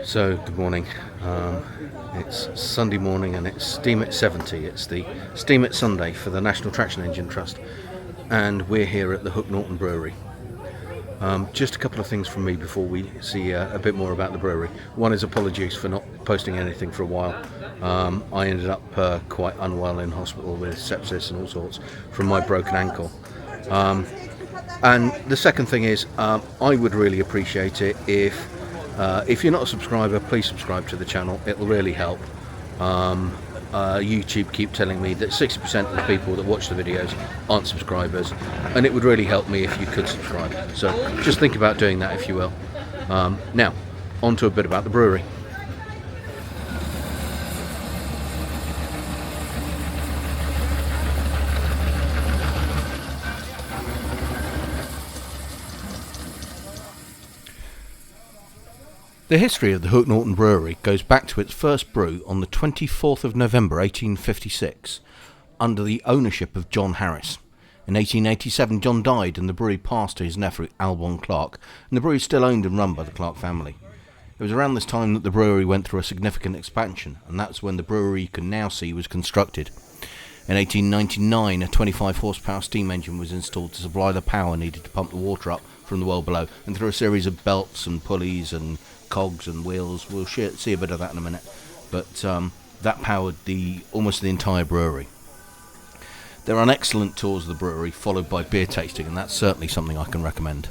So, good morning. It's Sunday morning and it's Steam at 70. It's the Steam at Sunday for the National Traction Engine Trust, and we're here at the Norton Brewery. Just a couple of things from me before we see a bit more about the brewery. One is apologies for not posting anything for a while. I ended up quite unwell in hospital with sepsis and all sorts from my broken ankle. And the second thing is, I would really appreciate it if you're not a subscriber, please subscribe to the channel. It'll really help. YouTube keep telling me that 60% of the people that watch the videos aren't subscribers, and it would really help me if you could subscribe. So just think about doing that if you will. Now, on to a bit about the brewery. The history of the Norton Brewery goes back to its first brew on the 24th of November 1856, under the ownership of John Harris. In 1887, John died and the brewery passed to his nephew Alban Clark, and the brewery is still owned and run by the Clark family. It was around this time that the brewery went through a significant expansion, and that's when the brewery you can now see was constructed. In 1899, a 25 horsepower steam engine was installed to supply the power needed to pump the water up from the well below, and through a series of belts and pulleys and cogs and wheels. We'll see a bit of that in a minute, but that powered almost the entire brewery. There are excellent tours of the brewery followed by beer tasting, and that's certainly something I can recommend.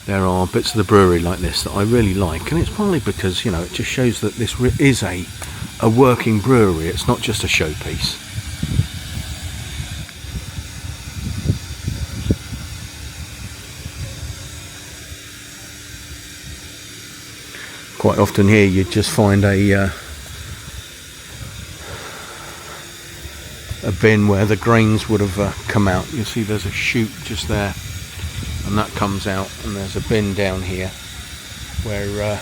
There are bits of the brewery like this that I really like, and it's partly because, it just shows that this is a working brewery. It's not just a showpiece. Quite often here you just find a bin where the grains would have come out. You'll see there's a chute just there, and that comes out, and there's a bin down here where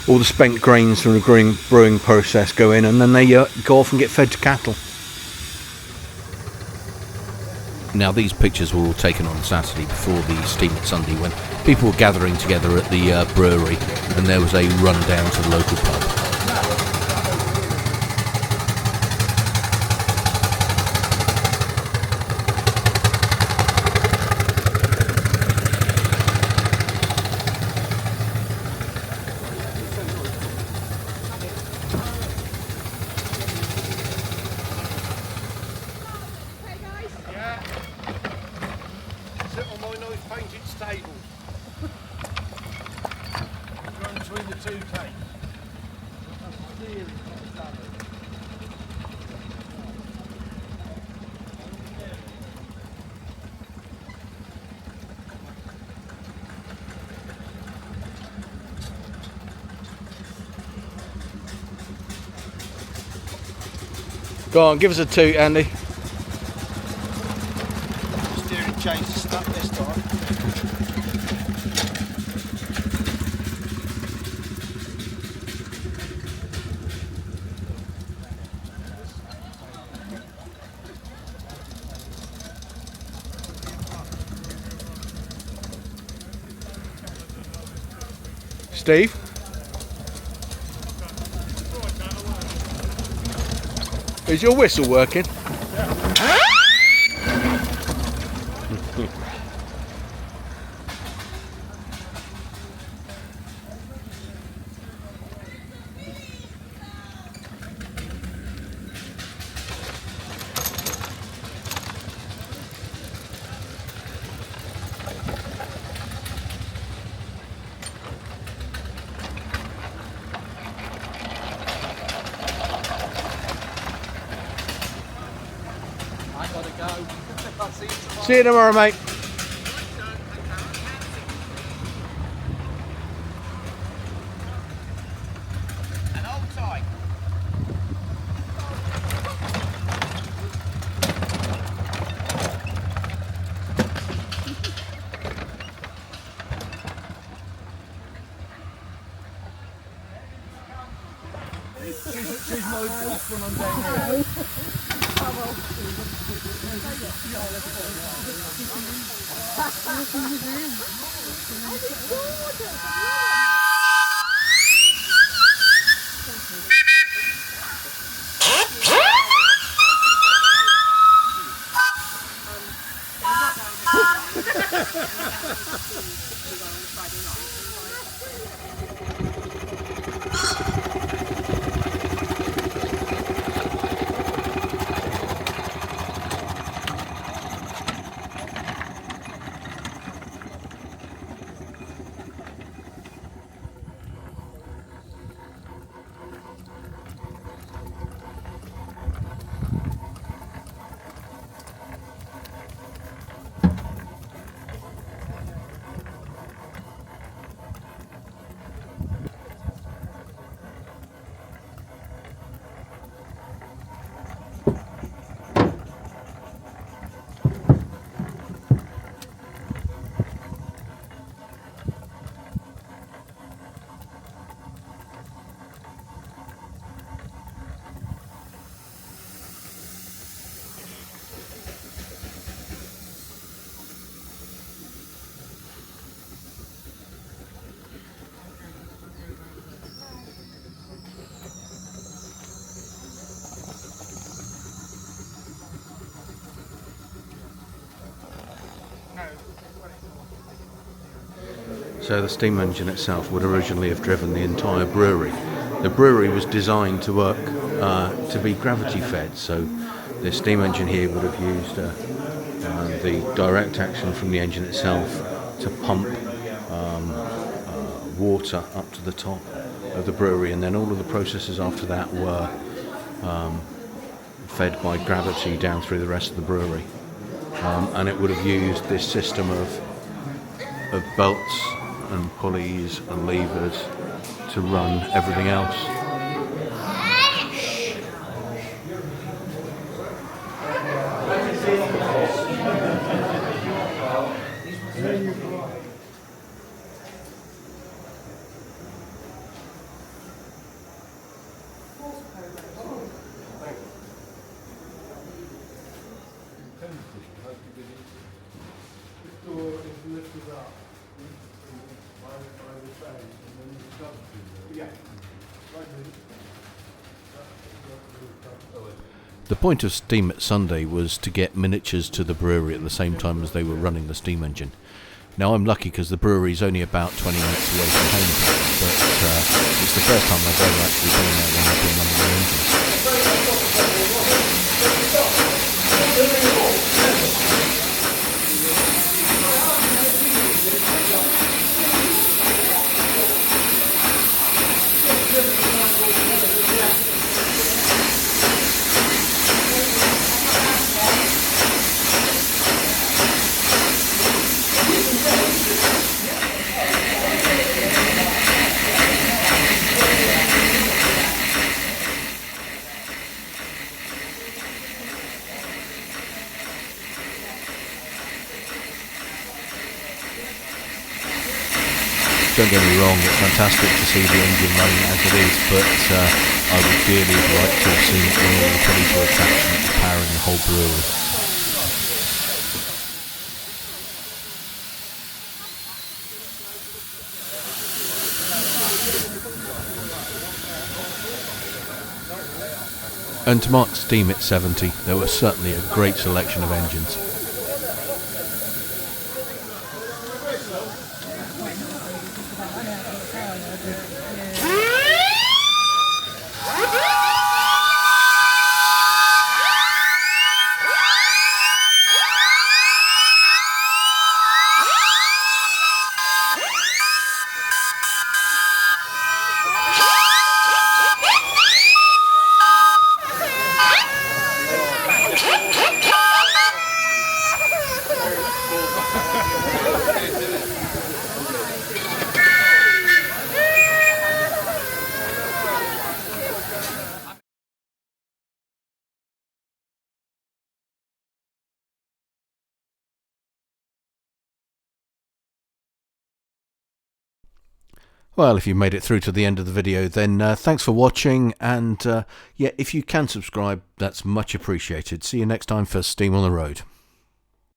all the spent grains from the brewing process go in, and then they go off and get fed to cattle. Now, these pictures were all taken on Saturday before the Steam at Sunday, when people were gathering together at the brewery, and there was a run down to the local pub. Go on, give us a toot, Andy. Steering chains are stuck this time. Steve? Is your whistle working? See you tomorrow, mate. And hold tight. She's my boss when I'm down here. So the steam engine itself would originally have driven the entire brewery. The brewery was designed to work to be gravity fed, so the steam engine here would have used the direct action from the engine itself to pump water up to the top of the brewery, and then all of the processes after that were fed by gravity down through the rest of the brewery. And it would have used this system of belts and pulleys and levers to run everything else. The point of Steam at Sunday was to get miniatures to the brewery at the same time as they were running the steam engine. Now I'm lucky because the brewery is only about 20 minutes away from home, but it's the first time I've ever actually been there when I've been running the engines. Don't get me wrong, it's fantastic to see the engine running as it is, but I would dearly like to have seen it running fully to a traction that's powering the whole brewery. And to mark Steam at 70, there was certainly a great selection of engines. Well, if you made it through to the end of the video, then thanks for watching, and yeah, if you can subscribe, that's much appreciated. See you next time for Steam on the Road.